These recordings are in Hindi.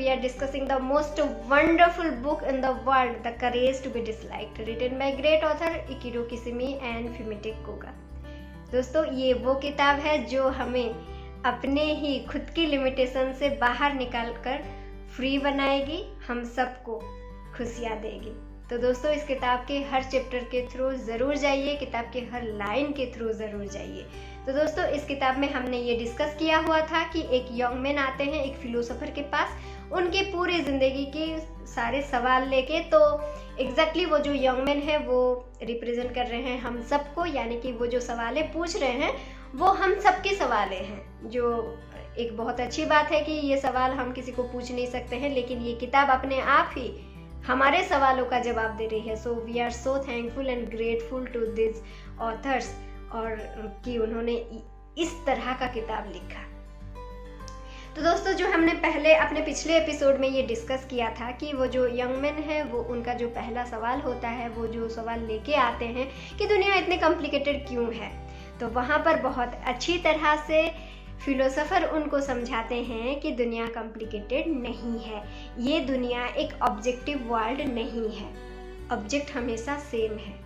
we are discussing the most wonderful book in the world, The Courage to be Disliked, written by great author Ikiro Kisimi and Fumito Koga। दोस्तों, ये वो किताब है जो हमें अपने ही खुद की लिमिटेशन से बाहर निकाल कर फ्री बनाएगी, हम सबको खुशियाँ देगी। तो दोस्तों, इस किताब के हर चैप्टर के थ्रू ज़रूर जाइए, किताब के हर लाइन के थ्रू ज़रूर जाइए। तो दोस्तों, इस किताब में हमने ये डिस्कस किया हुआ था कि एक यंग मैन आते हैं एक फिलोसोफर के पास, उनकी पूरी ज़िंदगी के सारे सवाल लेके। तो एग्जैक्टली वो जो यंग मैन है वो रिप्रेजेंट कर रहे हैं हम सबको, यानी कि वो जो सवालें पूछ रहे हैं वो हम सबके सवालें हैं, जो एक बहुत अच्छी बात है कि ये सवाल हम किसी को पूछ नहीं सकते हैं, लेकिन ये किताब अपने आप ही हमारे सवालों का जवाब दे रही है। So we are so thankful and grateful to this authors, और कि उन्होंने इस तरह का किताब लिखा। तो दोस्तों, जो हमने पहले अपने पिछले एपिसोड में ये डिस्कस किया था कि वो जो यंग मैन है वो उनका जो पहला सवाल होता है, वो जो सवाल लेके आते हैं कि दुनिया इतनी कॉम्प्लिकेटेड क्यों है, तो वहाँ पर बहुत अच्छी तरह से फिलोसोफर उनको समझाते हैं कि दुनिया कॉम्प्लिकेटेड नहीं है, ये दुनिया एक ऑब्जेक्टिव वर्ल्ड नहीं है, ऑब्जेक्ट हमेशा सेम है।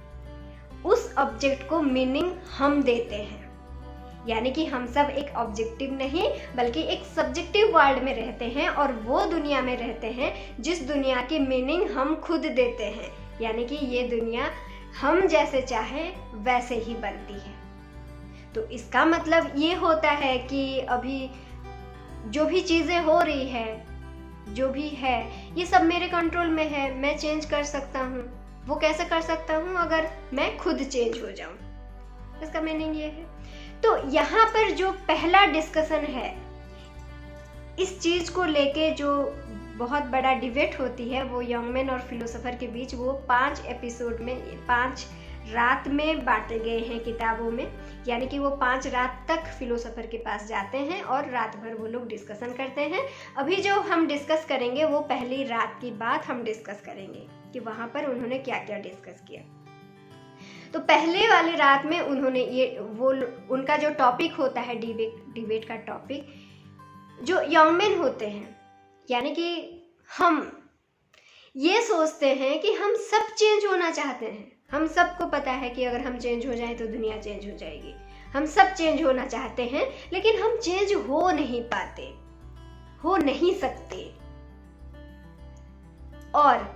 उस ऑब्जेक्ट को मीनिंग हम देते हैं, यानी कि हम सब एक ऑब्जेक्टिव नहीं बल्कि एक सब्जेक्टिव वर्ल्ड में रहते हैं, और वो दुनिया में रहते हैं जिस दुनिया की मीनिंग हम खुद देते हैं, यानी कि ये दुनिया हम जैसे चाहें वैसे ही बनती है। तो इसका मतलब ये होता है कि अभी जो भी चीज़ें हो रही है, जो भी है, ये सब मेरे कंट्रोल में है, मैं चेंज कर सकता हूँ। वो कैसे कर सकता हूँ? अगर मैं खुद चेंज हो जाऊँ, इसका मीनिंग ये है। तो यहाँ पर जो पहला डिस्कशन है इस चीज़ को लेके, जो बहुत बड़ा डिबेट होती है वो यंग मैन और फिलोसोफर के बीच, वो 5 एपिसोड में 5 रात में बांटे गए हैं किताबों में, यानी कि वो 5 रात तक फिलोसोफर के पास जाते हैं और रात भर वो लोग डिस्कशन करते हैं। अभी जो हम डिस्कस करेंगे वो पहली रात की बात हम डिस्कस करेंगे कि वहाँ पर उन्होंने क्या क्या डिस्कस किया। तो पहले वाली रात में उन्होंने उनका जो टॉपिक होता है, डिबेट का टॉपिक, जो यंग मैन होते हैं, यानी कि हम ये सोचते हैं कि हम सब चेंज होना चाहते हैं। हम सबको पता है कि अगर हम चेंज हो जाएं तो दुनिया चेंज हो जाएगी। हम सब चेंज होना चाहते हैं, लेकिन हम चेंज हो नहीं पाते, हो नहीं सकते। और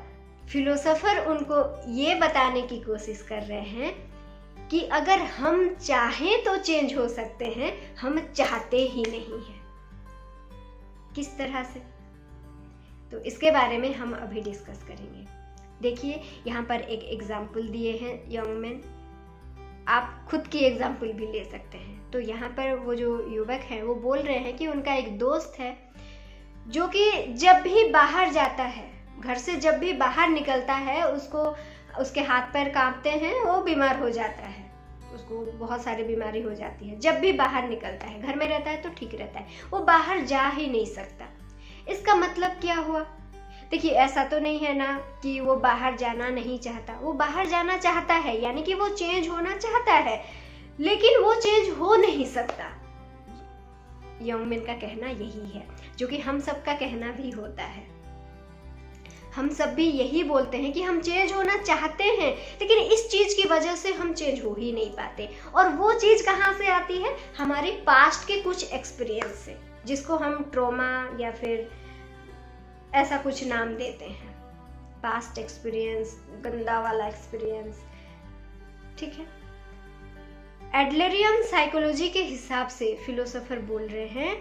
फिलोसोफर उनको ये बताने की कोशिश कर रहे हैं कि अगर हम चाहें तो चेंज हो सकते हैं, हम चाहते ही नहीं हैं। किस तरह से? तो इसके बारे में हम अभी डिस्कस करेंगे। देखिए, यहाँ पर एक एग्जाम्पल दिए हैं यंग मैन, आप खुद की एग्जाम्पल भी ले सकते हैं। तो यहाँ पर वो जो युवक है वो बोल रहे हैं कि उनका एक दोस्त है जो कि जब भी बाहर जाता है, घर से जब भी बाहर निकलता है, उसके हाथ पैर कांपते हैं, वो बीमार हो जाता है, उसको बहुत सारी बीमारी हो जाती है। जब भी बाहर निकलता है, घर में रहता है तो ठीक रहता है, वो बाहर जा ही नहीं सकता। इसका मतलब क्या हुआ? देखिए, ऐसा तो नहीं है ना कि वो बाहर जाना नहीं चाहता, वो बाहर जाना चाहता है, यानी कि वो चेंज होना चाहता है, लेकिन वो चेंज हो नहीं सकता। यंग मैन का कहना यही है, जो कि हम सबका कहना भी होता है। हम सब भी यही बोलते हैं कि हम चेंज होना चाहते हैं, लेकिन इस चीज की वजह से हम चेंज हो ही नहीं पाते। और वो चीज कहाँ से आती है? हमारे पास्ट के कुछ एक्सपीरियंस से, जिसको हम ट्रॉमा या फिर ऐसा कुछ नाम देते हैं। पास्ट एक्सपीरियंस, गंदा वाला एक्सपीरियंस, ठीक है। एडलरियन साइकोलॉजी के हिसाब से फिलोसोफर बोल रहे हैं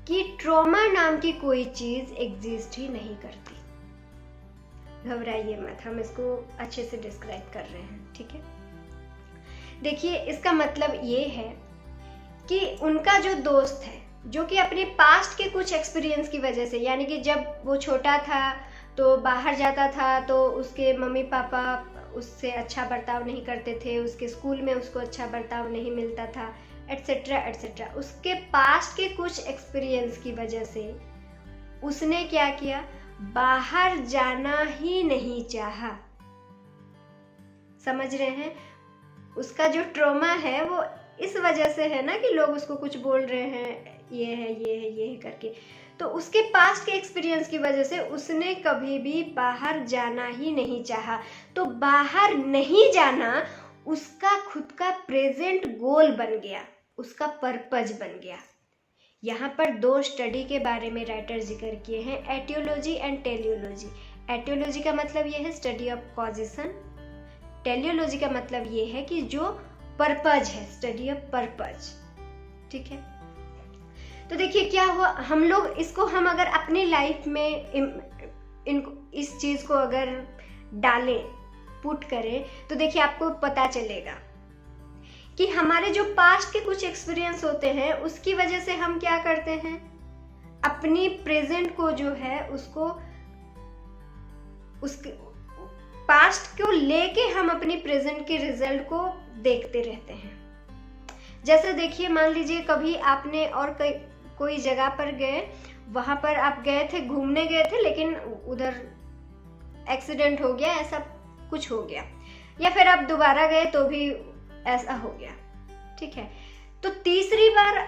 कि ट्रॉमा नाम की कोई चीज एग्जिस्ट ही नहीं करती। घबराइए मत, हम इसको अच्छे से डिस्क्राइब कर रहे हैं, ठीक है। देखिए, इसका मतलब ये है कि उनका जो दोस्त है, जो कि अपने पास्ट के कुछ एक्सपीरियंस की वजह से, यानी कि जब वो छोटा था तो बाहर जाता था तो उसके मम्मी पापा उससे अच्छा बर्ताव नहीं करते थे, उसके स्कूल में उसको अच्छा बर्ताव नहीं मिलता था, एट्सेट्रा एट्सेट्रा। उसके पास्ट के कुछ एक्सपीरियंस की वजह से उसने क्या किया? बाहर जाना ही नहीं चाहा। समझ रहे हैं? उसका जो ट्रॉमा है वो इस वजह से है ना कि लोग उसको कुछ बोल रहे हैं, ये है ये है ये है करके, तो उसके पास्ट के एक्सपीरियंस की वजह से उसने कभी भी बाहर जाना ही नहीं चाहा। तो बाहर नहीं जाना उसका खुद का प्रेजेंट गोल बन गया, उसका पर्पज बन गया। यहाँ पर दो स्टडी के बारे में राइटर जिक्र किए हैं, एटियोलॉजी एंड टेलियोलॉजी। एटियोलॉजी का मतलब ये है स्टडी ऑफ कॉजेशन, टेलियोलॉजी का मतलब ये है कि जो पर्पज है, स्टडी ऑफ पर्पज। ठीक है, तो देखिए क्या हुआ, हम लोग इसको हम अगर अपनी लाइफ में इस चीज को अगर डालें, पुट करें, तो देखिए आपको पता चलेगा कि हमारे जो पास्ट के कुछ एक्सपीरियंस होते हैं उसकी वजह से हम क्या करते हैं, अपनी प्रेजेंट को जो है उसको उसके पास्ट को लेके हम अपनी प्रेजेंट के रिजल्ट को देखते रहते हैं। जैसे देखिए, मान लीजिए कभी आपने और कोई जगह पर गए, वहां पर आप गए थे, घूमने गए थे, लेकिन उधर एक्सीडेंट हो गया, ऐसा कुछ हो गया, या फिर आप दोबारा गए तो भी ऐसा हो गया। ठीक है, तो तीसरी बार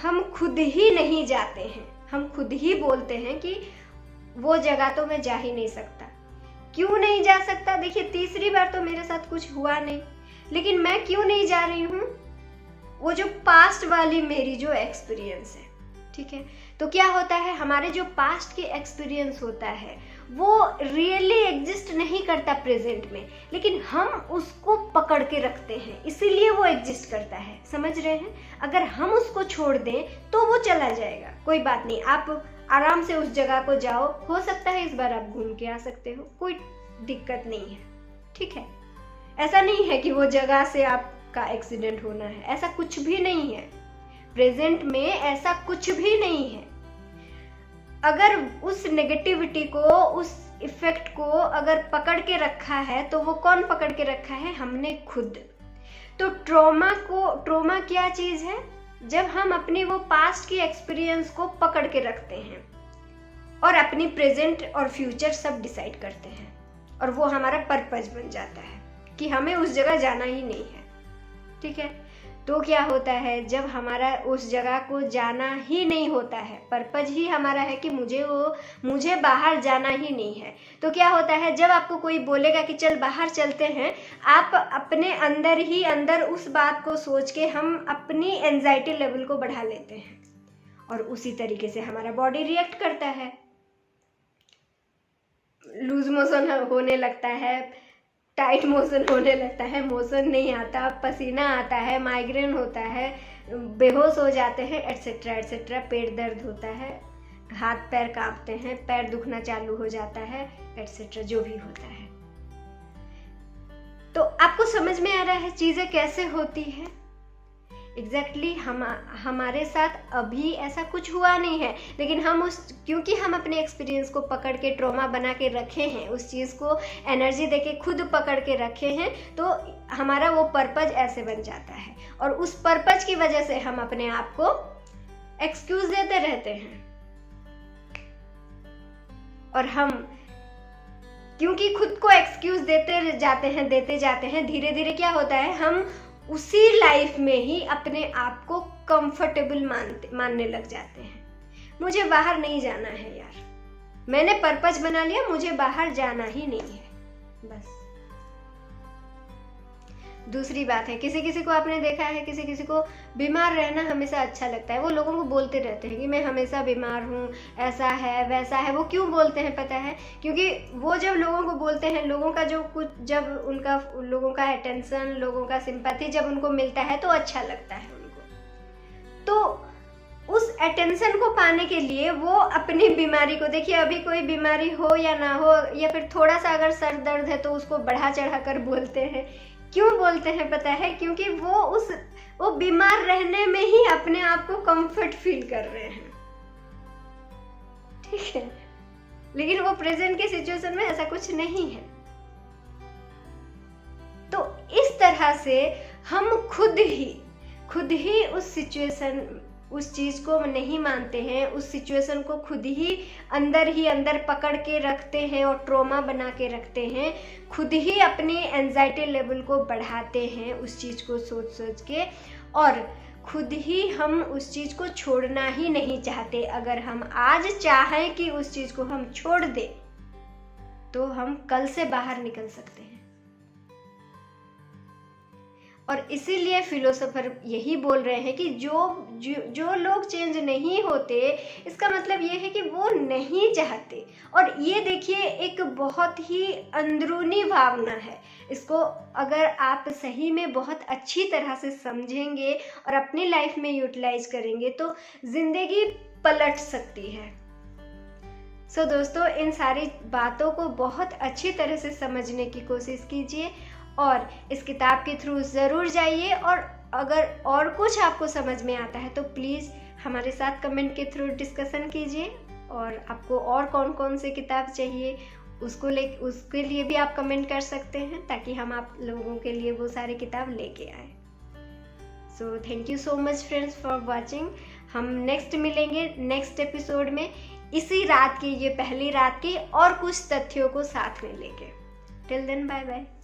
हम खुद ही नहीं जाते हैं, हम खुद ही बोलते हैं कि वो जगह तो मैं जा ही नहीं सकता। क्यों नहीं जा सकता? देखिए तीसरी बार तो मेरे साथ कुछ हुआ नहीं, लेकिन मैं क्यों नहीं जा रही हूँ, वो जो पास्ट वाली मेरी जो एक्सपीरियंस है। ठीक है, तो क्या होता है, हमारे जो पास्ट के एक्सपीरियंस होता है वो रियली एग्जिस्ट नहीं करता प्रेजेंट में, लेकिन हम उसको पकड़ के रखते हैं, इसीलिए वो एग्जिस्ट करता है। समझ रहे हैं? अगर हम उसको छोड़ दें तो वो चला जाएगा, कोई बात नहीं, आप आराम से उस जगह को जाओ, हो सकता है इस बार आप घूम के आ सकते हो, कोई दिक्कत नहीं है। ठीक है, ऐसा नहीं है कि वो जगह से आपका एक्सीडेंट होना है, ऐसा कुछ भी नहीं है, प्रेजेंट में ऐसा कुछ भी नहीं है। अगर उस नेगेटिविटी को, उस इफेक्ट को अगर पकड़ के रखा है तो वो कौन पकड़ के रखा है? हमने खुद। तो ट्रॉमा क्या चीज है? जब हम अपनी वो पास्ट की एक्सपीरियंस को पकड़ के रखते हैं और अपनी प्रेजेंट और फ्यूचर सब डिसाइड करते हैं, और वो हमारा पर्पज बन जाता है कि हमें उस जगह जाना ही नहीं है। ठीक है, तो क्या होता है, जब हमारा उस जगह को जाना ही नहीं होता है, पर्पज ही हमारा है कि मुझे बाहर जाना ही नहीं है, तो क्या होता है, जब आपको कोई बोलेगा कि चल बाहर चलते हैं, आप अपने अंदर ही अंदर उस बात को सोच के हम अपनी एंजाइटी लेवल को बढ़ा लेते हैं, और उसी तरीके से हमारा बॉडी रिएक्ट करता है। लूज मोशन होने लगता है, टाइट मोशन होने लगता है, मोशन नहीं आता, पसीना आता है, माइग्रेन होता है, बेहोश हो जाते हैं, एटसेट्रा एटसेट्रा, पेट दर्द होता है, हाथ पैर कांपते हैं, पैर दुखना चालू हो जाता है, एटसेट्रा, जो भी होता है। तो आपको समझ में आ रहा है चीजें कैसे होती है? एग्जैक्टली हमारे साथ अभी ऐसा कुछ हुआ नहीं है, लेकिन क्योंकि हम अपने एक्सपीरियंस को पकड़ के ट्रॉमा बना के रखे हैं, उस चीज़ को एनर्जी देके खुद पकड़ के रखे हैं, तो हमारा वो पर्पज ऐसे बन जाता है, और उस पर्पज की वजह से हम अपने आप को एक्सक्यूज देते रहते हैं। और हम क्योंकि खुद को एक्सक्यूज देते जाते हैं, धीरे धीरे क्या होता है, हम उसी लाइफ में ही अपने आप को कंफर्टेबल मानने लग जाते हैं। मुझे बाहर नहीं जाना है यार, मैंने पर्पज बना लिया, मुझे बाहर जाना ही नहीं है, बस। दूसरी बात है, किसी किसी को आपने देखा है, किसी किसी को बीमार रहना हमेशा अच्छा लगता है, वो लोगों को बोलते रहते हैं कि मैं हमेशा बीमार हूँ, ऐसा है वैसा है। वो क्यों बोलते हैं पता है? क्योंकि वो जब लोगों को बोलते हैं, लोगों का जो कुछ, जब लोगों का अटेंशन, लोगों का सिंपैथी जब उनको मिलता है तो अच्छा लगता है उनको। तो उस अटेंशन को पाने के लिए वो अपनी बीमारी को, देखिए अभी कोई बीमारी हो या ना हो, या फिर थोड़ा सा अगर सर दर्द है तो उसको बढ़ा चढ़ा कर बोलते हैं। क्यों बोलते हैं पता है? क्योंकि वो बीमार रहने में ही अपने आप को कंफर्ट फील कर रहे हैं। ठीक है, लेकिन वो प्रेजेंट के सिचुएशन में ऐसा कुछ नहीं है। तो इस तरह से हम खुद ही उस सिचुएशन, उस चीज को नहीं मानते हैं, उस सिचुएशन को खुद ही अंदर पकड़ के रखते हैं और ट्रॉमा बना के रखते हैं, खुद ही अपनी एंजाइटी लेवल को बढ़ाते हैं उस चीज को सोच के, और खुद ही हम उस चीज़ को छोड़ना ही नहीं चाहते। अगर हम आज चाहें कि उस चीज़ को हम छोड़ दें तो हम कल से बाहर निकल सकते हैं। और इसीलिए फिलोसोफर यही बोल रहे हैं कि जो लोग चेंज नहीं होते, इसका मतलब ये है कि वो नहीं चाहते। और ये देखिए एक बहुत ही अंदरूनी भावना है। इसको अगर आप सही में बहुत अच्छी तरह से समझेंगे और अपनी लाइफ में यूटिलाइज करेंगे तो जिंदगी पलट सकती है। सो दोस्तों, इन सारी बातों को बहुत अच्छी तरह से समझने की कोशिश कीजिए और इस किताब के थ्रू ज़रूर जाइए। और अगर और कुछ आपको समझ में आता है तो प्लीज़ हमारे साथ कमेंट के थ्रू डिस्कशन कीजिए। और आपको और कौन कौन से किताब चाहिए उसके लिए भी आप कमेंट कर सकते हैं, ताकि हम आप लोगों के लिए वो सारी किताब लेके आए। So thank you so much friends for watching. हम नेक्स्ट मिलेंगे नेक्स्ट एपिसोड में, इसी रात की, ये पहली रात की और कुछ तथ्यों को साथ में लेके। Till then bye bye.